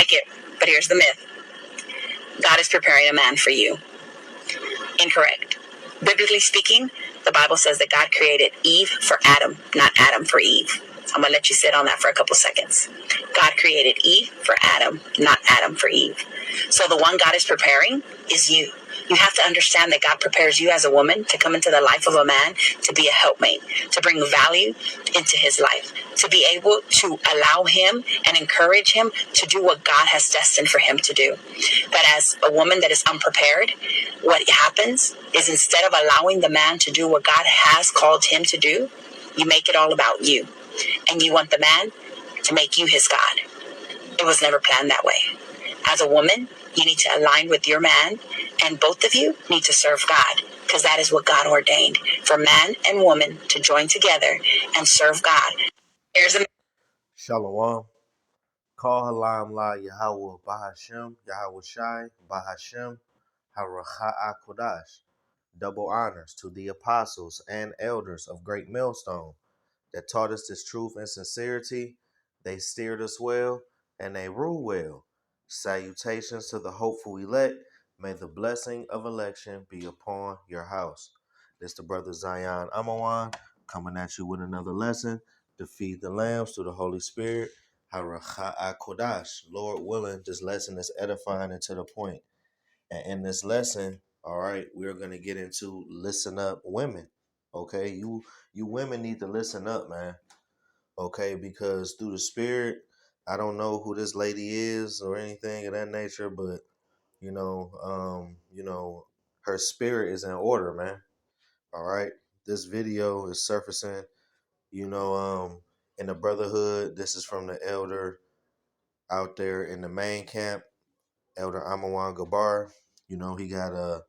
like it, but here's the myth. God is preparing a man for you. Incorrect. Biblically speaking, the Bible says that God created Eve for Adam, not Adam for Eve. I'm going to let you sit on that for a couple seconds. God created Eve for Adam, not Adam for Eve. So the one God is preparing is you. You have to understand that God prepares you as a woman to come into the life of a man, to be a helpmate, to bring value into his life, to be able to allow him and encourage him to do what God has destined for him to do. But as a woman that is unprepared, what happens is instead of allowing the man to do what God has called him to do, you make it all about you. And you want the man to make you his God. It was never planned that way. As a woman, you need to align with your man, and both of you need to serve God, because that is what God ordained, for man and woman to join together and serve God. Here's a Shalom. Call Halam La Yahweh Bahashem, Yahweh Shai, Bahashem, Haracha'a Kodash. Double honors to the apostles and elders of Great Millstone that taught us this truth and sincerity. They steered us well, and they rule well. Salutations to the hopeful elect. May the blessing of election be upon your house. This the brother Zion Amawan coming at you with another lesson to feed the lambs through the Holy Spirit. Haracha'a Kodash. Lord willing, this lesson is edifying and to the point. And in this lesson, all right, we're going to get into listen up women. Okay, you women need to listen up, man. Okay, because through the spirit, I don't know who this lady is or anything of that nature, but her spirit is in order, man. All right. This video is surfacing, in the brotherhood. This is from the elder out there in the main camp, Elder Amawan Gabar. He got a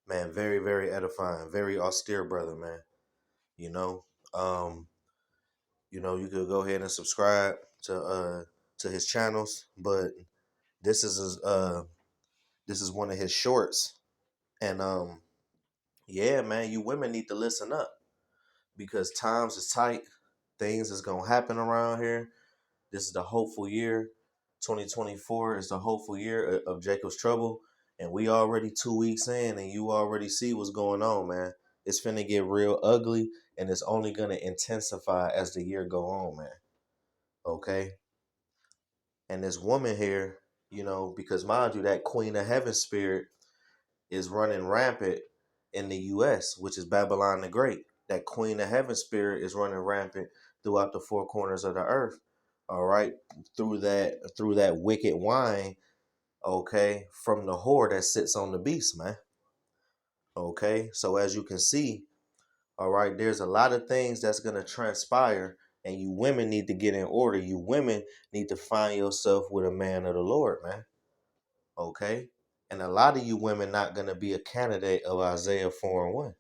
man, very, very edifying, very austere brother, man. You know, um, you could go ahead and subscribe to his channels, but this is one of his shorts, and yeah, man, you women need to listen up because times is tight, things is gonna happen around here. This is the hopeful year. 2024 is the hopeful year of Jacob's trouble, and we already 2 weeks in, and you already see what's going on, man. It's finna get real ugly, and it's only gonna intensify as the year go on, man. Okay, and this woman here, because mind you, that Queen of Heaven spirit is running rampant in the U.S., which is Babylon the Great. That Queen of Heaven spirit is running rampant throughout the four corners of the earth. All right, through that wicked wine, okay, from the whore that sits on the beast, man. Okay, so as you can see, all right, there's a lot of things that's gonna transpire, and you women need to get in order. You women need to find yourself with a man of the Lord, man. Okay, and a lot of you women not gonna be a candidate of Isaiah 4:1.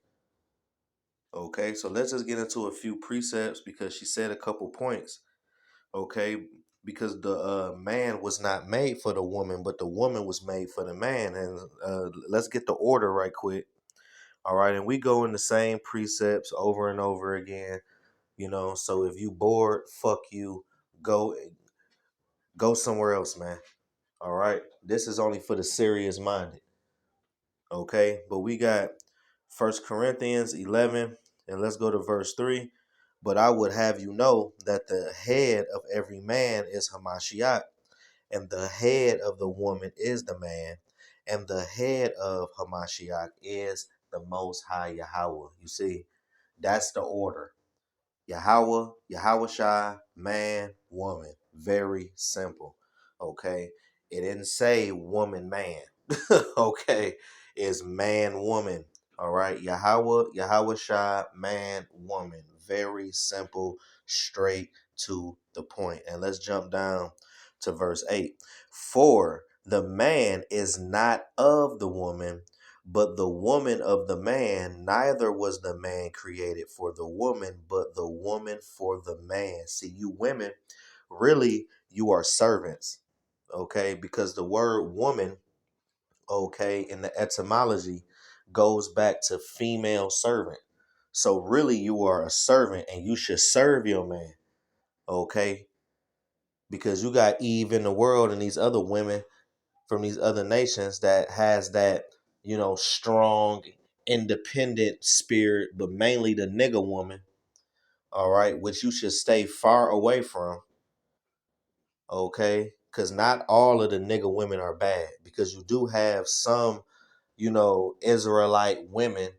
Okay, so let's just get into a few precepts because she said a couple points. Okay, because the man was not made for the woman, but the woman was made for the man. And let's get the order right quick. All right, and we go in the same precepts over and over again. So if you bored, fuck you, go somewhere else, man. All right, this is only for the serious minded. Okay, but we got 1 Corinthians 11, and let's go to verse 3. But I would have you know that the head of every man is Hamashiach, and the head of the woman is the man, and the head of Hamashiach is the Most High Yahweh. You see, that's the order. Yahweh, Yahweh Shai, man, woman. Very simple. Okay. It didn't say woman, man. Okay. It's man, woman. All right. Yahweh, Yahweh Shai, man, woman. Very simple, straight to the point. And let's jump down to verse 8. For the man is not of the woman, but the woman of the man, neither was the man created for the woman, but the woman for the man. See, you women, really, you are servants, okay? Because the word woman, okay, in the etymology goes back to female servant. So really, you are a servant and you should serve your man, okay? because you got Eve in the world and these other women from these other nations that has that, strong, independent spirit, but mainly the nigga woman, all right, which you should stay far away from, okay? Because not all of the nigga women are bad, because you do have some, Israelite women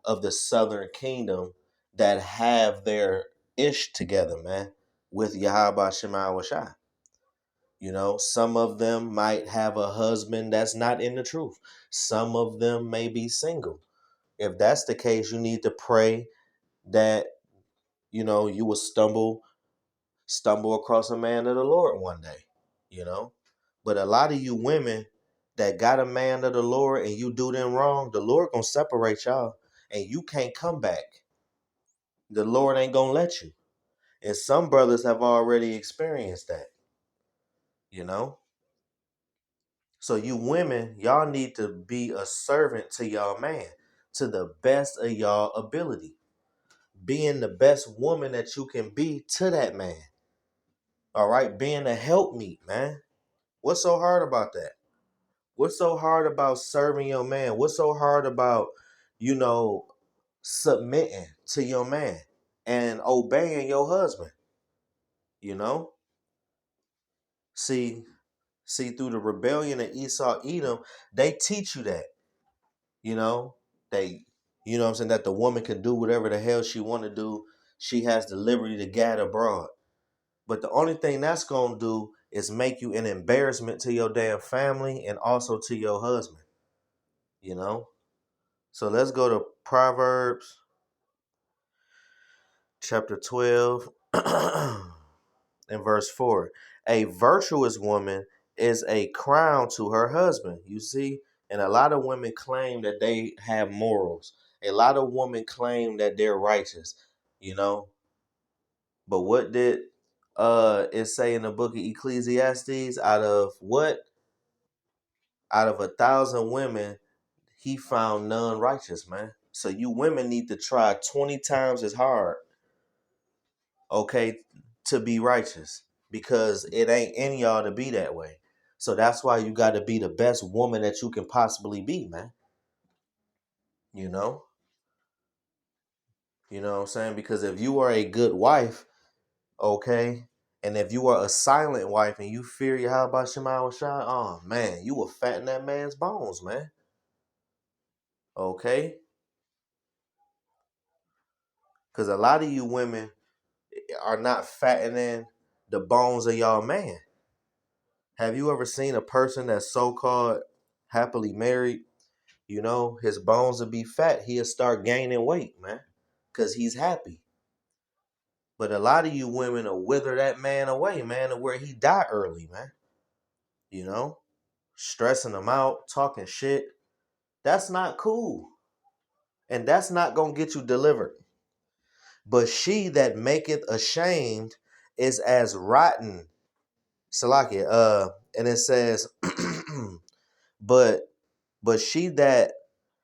of the southern kingdom that have their ish together, man, with Yahweh Shema Washai. Some of them might have a husband that's not in the truth. Some of them may be single. If that's the case, you need to pray that, you will stumble across a man of the Lord one day, you know. But a lot of you women that got a man of the Lord and you do them wrong, the Lord gonna separate y'all and you can't come back. The Lord ain't gonna let you. And some brothers have already experienced that, you know. So you women, y'all need to be a servant to y'all man to the best of y'all ability. Being the best woman that you can be to that man. All right, being a helpmeet, man. What's so hard about that? What's so hard about serving your man? What's so hard about, you know, submitting to your man and obeying your husband? You know? See, through the rebellion of Esau, Edom, they teach you that. You know, they, what I'm saying, that the woman can do whatever the hell she want to do. She has the liberty to gad abroad. But the only thing that's going to do is make you an embarrassment to your damn family and also to your husband, you know? So let's go to Proverbs chapter 12 and verse 4. A virtuous woman is a crown to her husband, you see? And a lot of women claim that they have morals. A lot of women claim that they're righteous, you know? But what did it say in the book of Ecclesiastes? Out of what? Out of 1,000 women, he found none righteous, man. So you women need to try 20 times as hard, okay, to be righteous, because it ain't in y'all to be that way. So that's why you got to be the best woman that you can possibly be, man. You know? You know what I'm saying? Because if you are a good wife, okay, and if you are a silent wife and you fear Yahweh Shema Shai, oh man, you will fatten that man's bones, man. Okay? Because a lot of you women are not fattening the bones of y'all man. Have you ever seen a person that's so-called happily married? You know, his bones will be fat. He'll start gaining weight, man, because he's happy. But a lot of you women will wither that man away, man, to where he die early, man. You know, stressing him out, talking shit. That's not cool. And that's not going to get you delivered. But she that maketh ashamed is as rotten. Salakia, and it says, but she that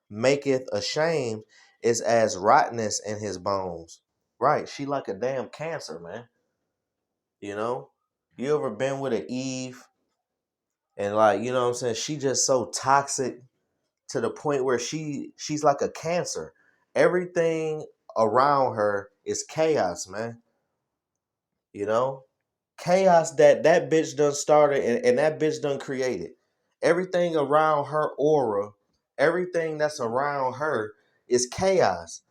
maketh ashamed is as rottenness in his bones. Right. She like a damn cancer, man. You know? You ever been with an Eve and like, you know what I'm saying? She just so toxic to the point where she's like a cancer. Everything around her is chaos, man. You know? Chaos that bitch done started and that bitch done created. Everything around her aura, everything that's around her is chaos.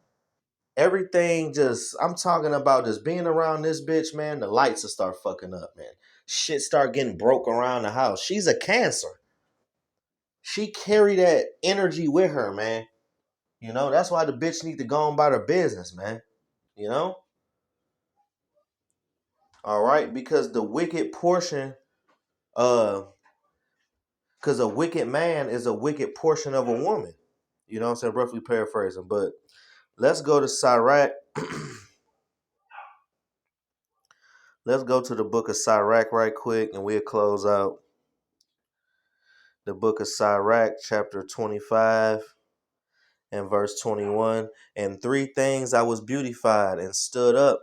Everything just, I'm talking about just being around this bitch, man, the lights will start fucking up, man. Shit start getting broke around the house. She's a cancer. She carry that energy with her, man. You know, that's why the bitch need to go on about her business, man. You know? All right, because the wicked portion, because a wicked man is a wicked portion of a woman. You know what I'm saying? Roughly paraphrasing. But let's go to Sirach. Let's go to the book of Sirach right quick and we'll close out. The book of Sirach, chapter 25 and verse 21. And 3 things I was beautified and stood up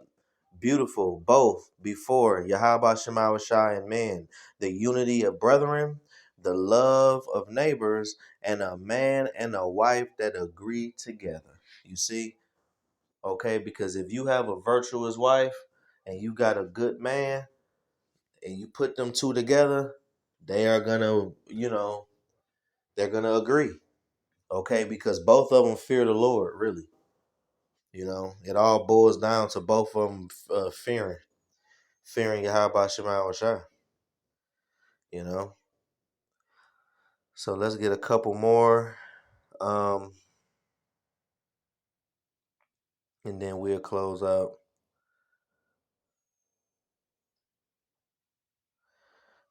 beautiful both before Yahweh Shema Shai and men, the unity of brethren, the love of neighbors, and a man and a wife that agree together. You see? Okay, because if you have a virtuous wife and you got a good man and you put them two together, they are gonna, they're gonna agree. Okay, because both of them fear the Lord, really. It all boils down to both of them fearing Yahweh Shema Shai. You know. So let's get a couple more, and then we'll close out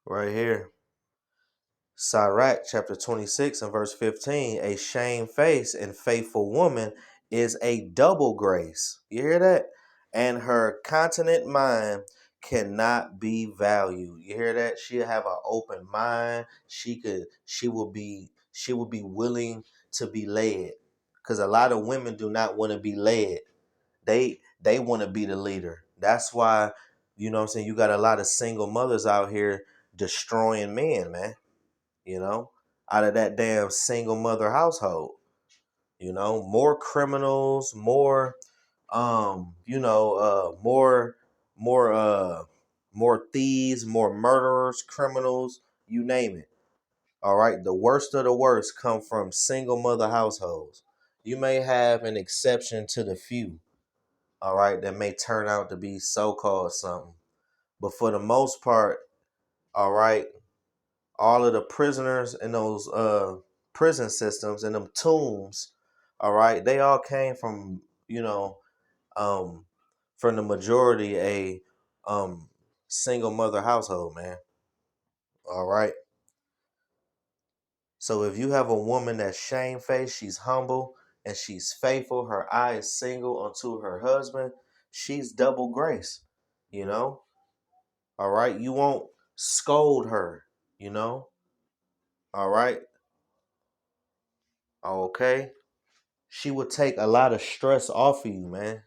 right here. Sirach chapter 26 and verse 15. A shamefaced and faithful woman is a double grace. You hear that? And her continent mind cannot be valued. You hear that? She'll have an open mind. She will be willing to be led. Because a lot of women do not want to be led. They want to be the leader. That's why, what I'm saying, you got a lot of single mothers out here destroying men, man. Out of that damn single mother household. More criminals, more more more thieves, more murderers, criminals, you name it. All right, the worst of the worst come from single mother households. You may have an exception to the few, all right, that may turn out to be so-called something. But for the most part, all right, all of the prisoners in those prison systems and them tombs, all right, they all came from, um, from the majority a single mother household, man. All right. So if you have a woman that's shamefaced, she's humble and she's faithful, her eye is single unto her husband, she's double grace, you know? All right. You won't scold her, you know? All right. Okay. She would take a lot of stress off of you, man.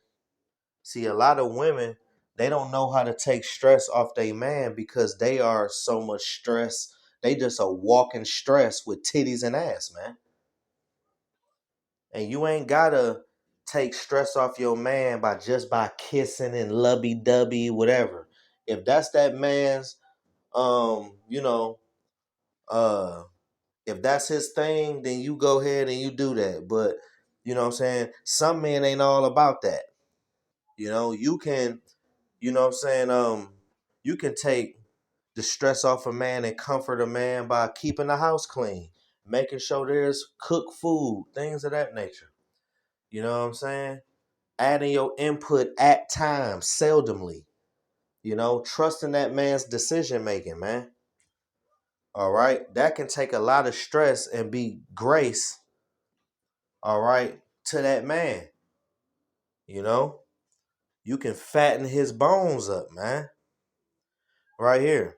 See, a lot of women, they don't know how to take stress off their man because they are so much stress. They just a walking stress with titties and ass, man. And you ain't gotta take stress off your man by kissing and lovey dovey, whatever. If that's that man's, you know, if that's his thing, then you go ahead and you do that. But you know what I'm saying? Some men ain't all about that. You can, what I'm saying, you can take the stress off a man and comfort a man by keeping the house clean, making sure there's cooked food, things of that nature. You know what I'm saying? Adding your input at times, seldomly. Trusting that man's decision making, man. All right. That can take a lot of stress and be grace, all right, to that man. You know, you can fatten his bones up, man. Right here.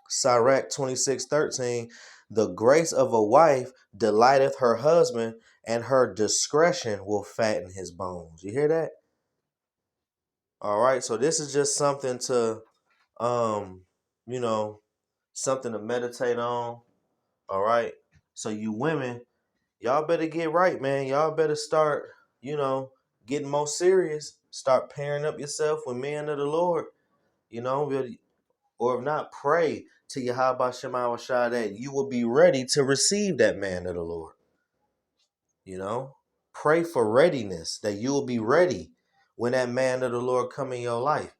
Sirach 26:13. The grace of a wife delighteth her husband, and her discretion will fatten his bones. You hear that? All right. So this is just something to um, you know, something to meditate on. All right. So you women, y'all better get right, man. Y'all better start, getting more serious. Start pairing up yourself with men of the Lord. Really, or if not, pray to Yahweh Shema Shai that you will be ready to receive that man of the Lord. Pray for readiness, that you will be ready when that man of the Lord come in your life.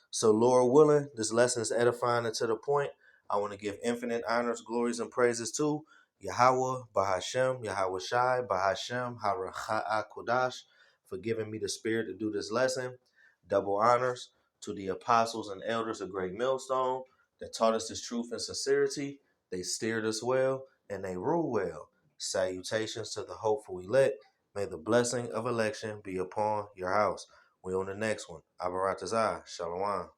So, Lord willing, this lesson is edifying and to the point. I want to give infinite honors, glories, and praises to Yahweh, Bahashem, Yahweh Shai, Bahashem, Haracha'a Kodash, for giving me the spirit to do this lesson. Double honors to the apostles and elders of Great Millstone that taught us this truth and sincerity. They steered us well and they rule well. Salutations to the hopeful elect. May the blessing of election be upon your house. We on the next one. Abaratazah. Shalom.